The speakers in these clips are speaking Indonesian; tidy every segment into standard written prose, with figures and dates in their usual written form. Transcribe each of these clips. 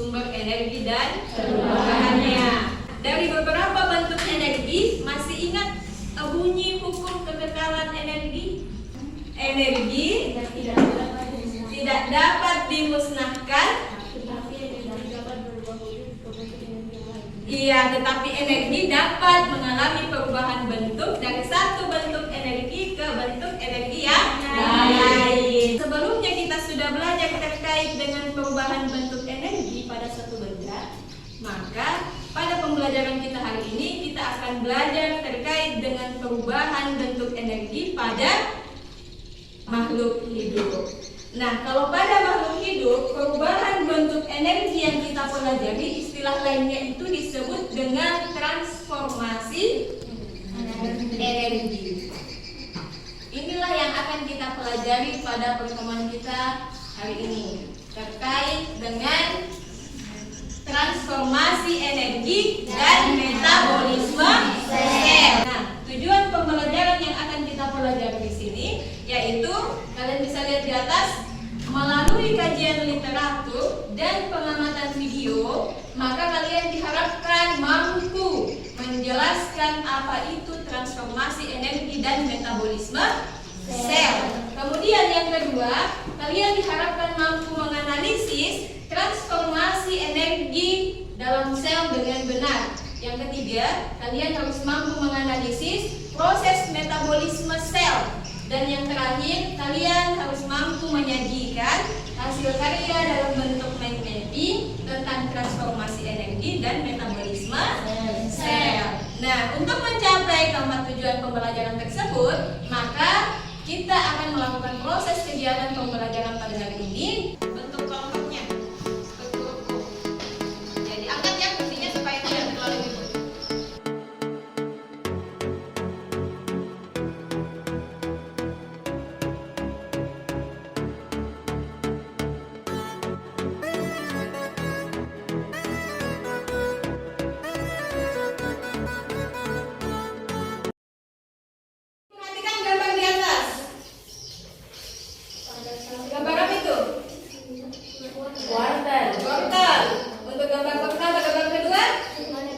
sumber energi dan perubahannya. Dari beberapa bentuk energi, masih ingat bunyi hukum kekekalan energi? Energi tidak dapat dimusnahkan. Iya, tetapi energi dapat mengalami perubahan bentuk dari satu bentuk energi ke bentuk energi yang lain. Sebelumnya kita sudah belajar terkait dengan perubahan bentuk energi pada suatu benda. Maka pada pembelajaran kita hari ini kita akan belajar terkait dengan perubahan bentuk energi pada makhluk hidup. Nah, kalau pada makhluk hidup, perubahan bentuk energi yang kita pelajari, istilah lainnya itu disebut dengan transformasi energi. Inilah yang akan kita pelajari pada pertemuan kita hari ini, terkait dengan transformasi energi dan metabolisme sel. Nah, tujuan pembelajaran yang akan kita pelajari di sini yaitu kalian bisa lihat di atas, melalui kajian literatur dan pengamatan video, maka kalian diharapkan mampu menjelaskan apa itu transformasi energi dan metabolisme sel. Kemudian yang kedua, kalian diharapkan mampu menganalisis transformasi energi dalam sel dengan benar. Yang ketiga, kalian harus mampu menganalisis proses metabolisme sel. Dan yang terakhir, kalian harus mampu menyajikan hasil karya dalam bentuk mind mapping tentang transformasi energi dan metabolisme sel. Nah, untuk mencapai keempat tujuan pembelajaran tersebut, maka kita akan melakukan proses kegiatan pembelajaran pada hari ini. Bentuk kelompoknya seperti huruf. Jadi angkat ya kursinya supaya tidak terlalu ribut. Perhatikan gambar di atas. Gambar apa itu? Wortel. Wortel. Untuk gambar pertama, gambar kedua? Mana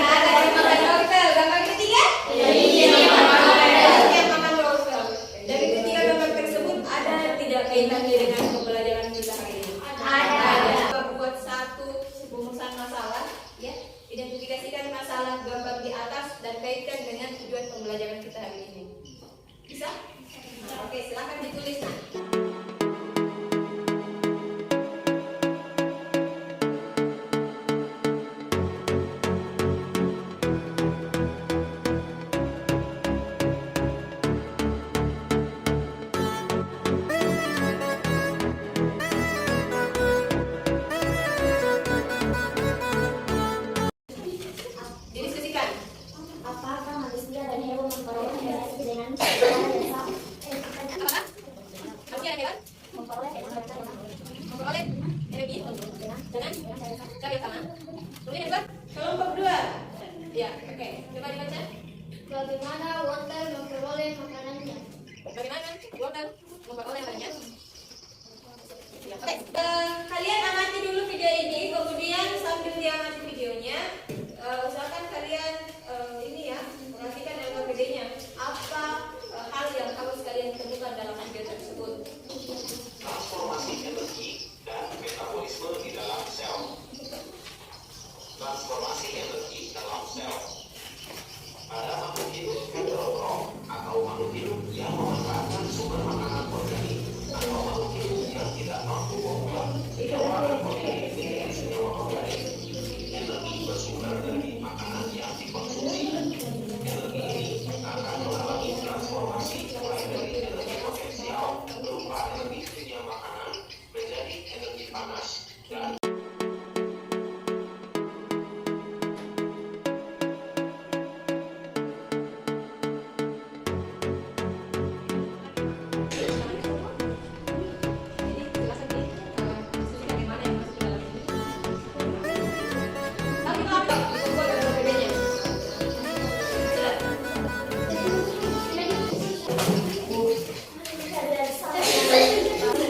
ada yang makan wortel? Gambar ketiga? Yang makan wortel. Dari ketiga gambar tersebut ada tidak kaitannya dengan pembelajaran kita hari ini? Ada. Kita buat satu rumusan masalah, ya. Identifikasikan masalah gambar di atas dan kaitkan dengan tujuan pembelajaran kita hari ini. Bisa? Nah, oke, silakan ditulis. Didiskusikan. Apakah manusia dan hewan memperoleh energi dengan cara yang sama? Manusia dan hewan Memperoleh energi memperoleh energi dengan cara yang sama. Kemudian yang kedua, kelompok 2. Ya, oke. Coba dibaca. Bagaimana wortel memperoleh makanannya? Bagaimana wortel memperoleh makanannya? Ya, oke. Kalian amati dulu video ini, kemudian sambil diamati videonya, usahakan kalian ini ya, perhatikan LKPD-nya. Apa hal yang harus kalian temukan dalam video tersebut? Transformasi energi dan metabolisme di dalam sel. Transformasi energi dalam sel. Pada makhluk hidup heterotrom atau makhluk hidup yang memanfaatkan sumber makanan organik atau makhluk hidup yang tidak mampu mengubah keluaran organik menjadi senyawa organik. Energi bersumber dari makanan yang dikonsumsi. Energi ini akan mengalami transformasi mulai dari energi potensial berupa energi kimia makanan menjadi energi panas dan Jadi silakan diskusikan di mana yang masuk ke dalam ini. Tapi apa? Buat LKPD-nya. Sudah.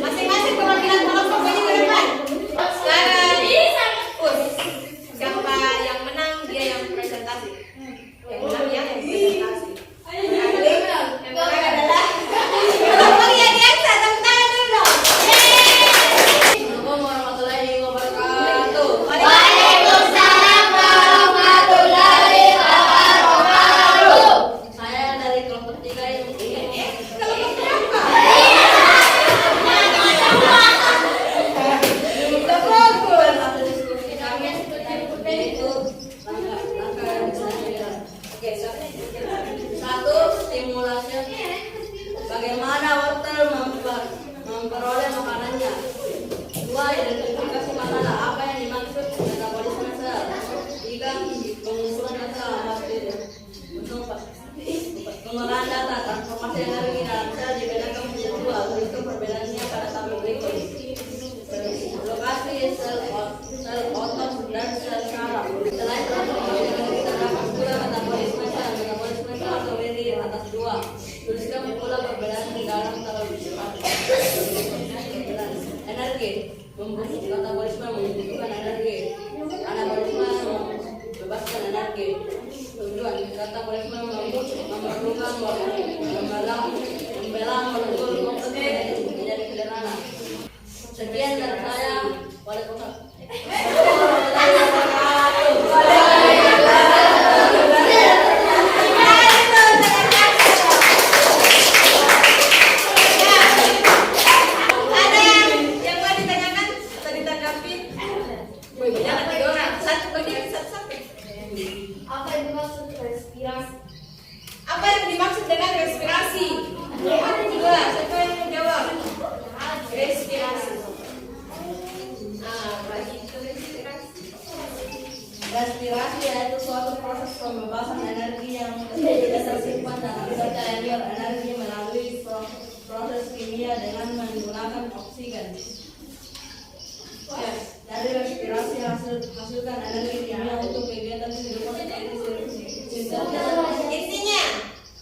Masing-masing perwakilan kelompok ini ke depan. Katabolisme membutuhkan energi. Anabolisme membebaskan energi. Tujuan katabolisme memerlukan membela molekul kompleks menjadi sederhana. Sekian dari saya. Waalaikumsalam. Ada yang mau ditanyakan atau ditanggapi? Jangan tiga orang, satu bagian satu. Apa yang dimaksud respirasi? Apa yang dimaksud dengan respirasi? Dua, siapa yang menjawab? Respirasi. Apa itu respirasi? Respirasi yaitu suatu proses pembebasan energi yang tidak tersimpan dalam cair energi melalui proses kimia dengan menggunakan oksigen. Dari respirasi hasilkan energi kimia untuk kegiatan kehidupan seperti Intinya,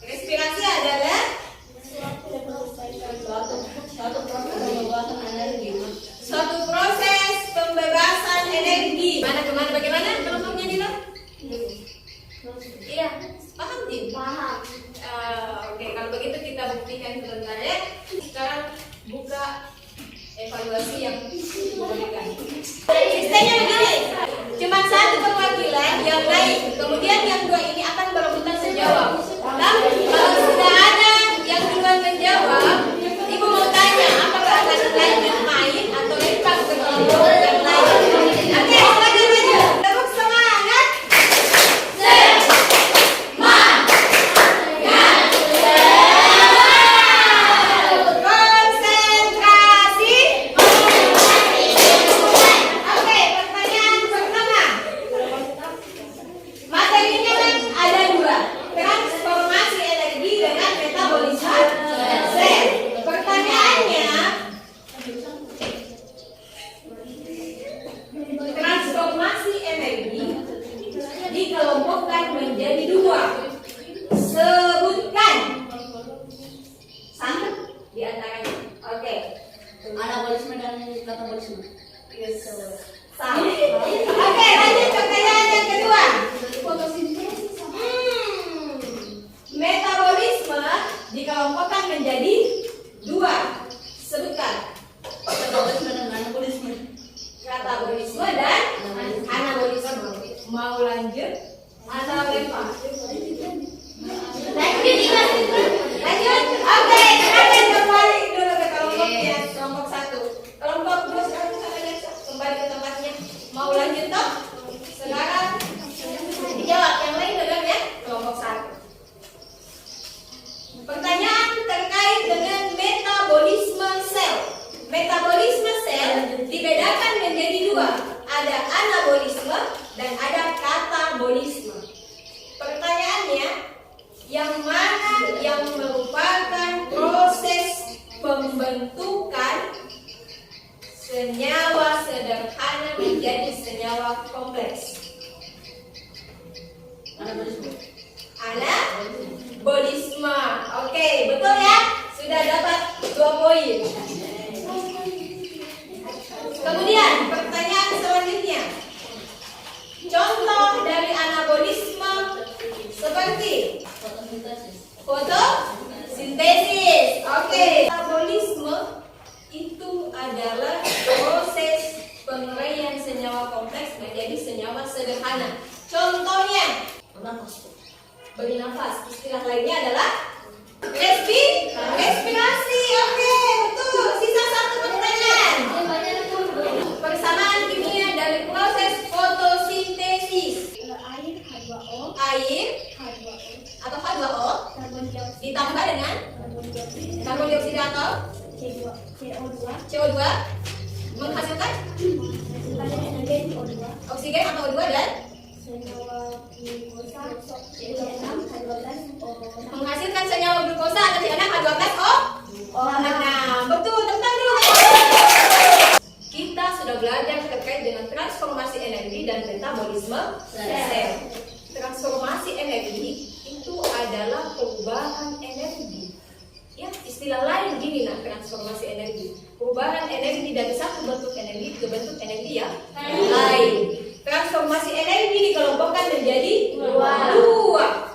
respirasi adalah suatu proses pembebasan energi. suatu proses pembebasan energi. Mana kemana bagaimana kelompoknya Dila? Iya, paham Din? Paham. Oke, kalau begitu kita buktikan sebentar ya. Sekarang buka evaluasi yang diberikan. Sistemnya begini, cuma satu perwakilan yang naik, kemudian yang dua ini akan berebutan menjawab. Nah, kalau sudah ada yang duluan menjawab, ibu mau tanya apakah akan lanjut main atau lempar ke kelompok yang lain. Oke, silakan maju. Tepuk semangat. Konsentrasi. Oke, pertanyaan pertama. Materinya kan ada dua, transformasi energi dengan metabolisme sel. Pertanyaannya, transformasi energi dikelompokkan menjadi dua. Sebutkan satu di antaranya. Oke. Anabolisme dan katabolisme. Sama. Oke, lanjut pertanyaan yang kedua. Fotosintesis. Metabolisme dikelompokkan menjadi dua. Sebutkan. Katabolisme dan anabolisme. Katabolisme dan anabolisme. Mau lanjut atau lempar? Lanjut. Oke, kita kembali dulu ke kelompoknya. Kelompok satu. Kelompok dua sekarang kembali ke tempatnya. Mau lanjut toh? Sekarang dijawab. Yang lain dengar ya. Kelompok satu. Pertanyaan terkait dengan metabolisme sel. Metabolisme sel dibedakan menjadi dua. Ada anabolisme dan ada katabolisme. Pertanyaannya, yang mana yang merupakan proses pembentukan senyawa sederhana menjadi senyawa kompleks? Anabolisme. Anabolisme. Oke, betul ya? Sudah dapat 2 poin. Kemudian pertanyaan selanjutnya. Contoh dari anabolisme seperti Fotosintesis. fotosintesis. Oke. Metabolisme itu adalah proses penguraian senyawa kompleks menjadi senyawa sederhana. Contohnya, bernafas. Istilah lainnya adalah respirasi. Oke, betul. Sisa satu pertanyaan. Persamaan kimia dari proses fotosintesis. Air H2O. Air H2O. atau H2O Karbon dioksida. ditambah dengan karbon dioksida atau CO2 menghasilkan oksigen atau O2 dan menghasilkan senyawa glukosa atau C6H12O. Nah, betul, tentang dulu. Kita sudah belajar terkait dengan transformasi energi dan metabolisme sel. Transformasi energi itu adalah perubahan energi. Ya, istilah lain gini nah transformasi energi. Perubahan energi dari satu bentuk energi ke bentuk energi yang lain. Transformasi energi dikelompokkan menjadi dua.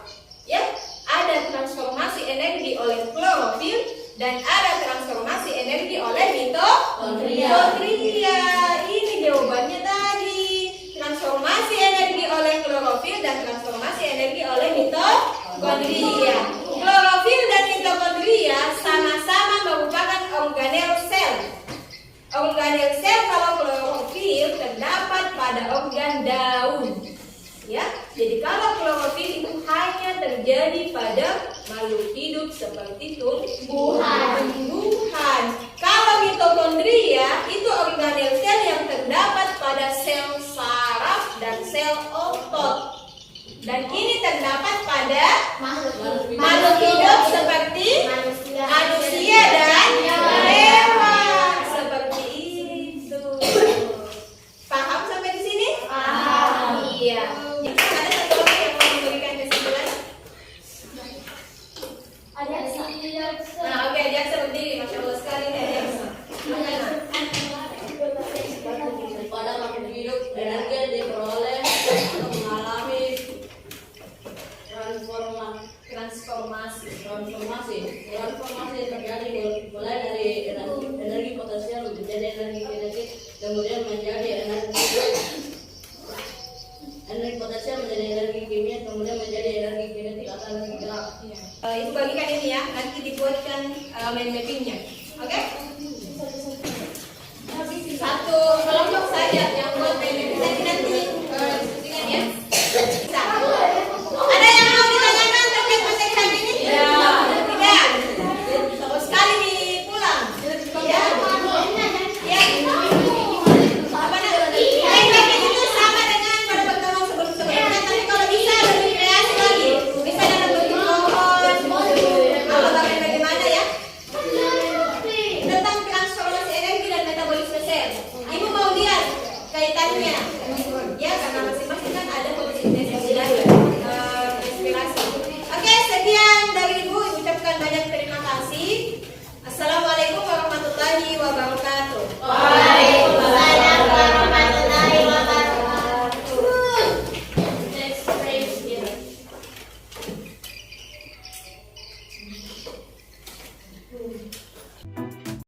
Ya, ada transformasi energi oleh klorofil dan ada transformasi energi oleh mitokondria. Ini jawabannya tadi. Transformasi energi oleh klorofil dan transformasi energi oleh mitokondria. Klorofil dan mitokondria sama-sama merupakan organel sel. Organel sel kalau klorofil terdapat pada organ daun. Ya, jadi kalau klorofil itu hanya terjadi pada makhluk hidup seperti tumbuhan. Kalau mitokondria itu organel sel yang terdapat pada sel saraf dan sel otot. Dan ini terdapat pada makhluk hidup seperti manusia dan hewan. Seperti itu. Paham sampai di sini? Paham. Iya. Ada satu orang yang mau memberikan kesimpulan? Nah, oke, Jaksa berdiri. Masya Allah sekali nih Jaksa. Pada makhluk hidup, energi yang diperoleh untuk mengalami transformasi yang terjadi mulai dari energi potensial menjadi energi kinetik, kemudian menjadi energi potensial menjadi energi kimia, kemudian menjadi energi kinetik atau energi gerak. Itu bagikan ini ya, nanti dibuatkan mind mappingnya. Oke? Satu kelompok saja yang buat mind mapping nanti diskusikan ya. Bisa. Ada yang mau ditanyakan terkait materi hari ini? Tidak. Sekali dipulang. Ya. Apa namanya? Mind mapping itu sama dengan pada pertemuan sebelum-sebelumnya, tapi kalau bisa lebih kreatif lagi. Bisa dalam bentuk pohon, atau bagaimana ya? Tentang transformasi energi dan metabolisme sel. Ibu mau lihat kaitannya? Ya, karena masing-masing kan ada fotosintesis dan respirasi. Oke, sekian dari Ibu. Ucapkan banyak terima kasih. Assalamualaikum warahmatullahi wabarakatuh. Waalaikumsalam warahmatullahi wabarakatuh. Let's pray together.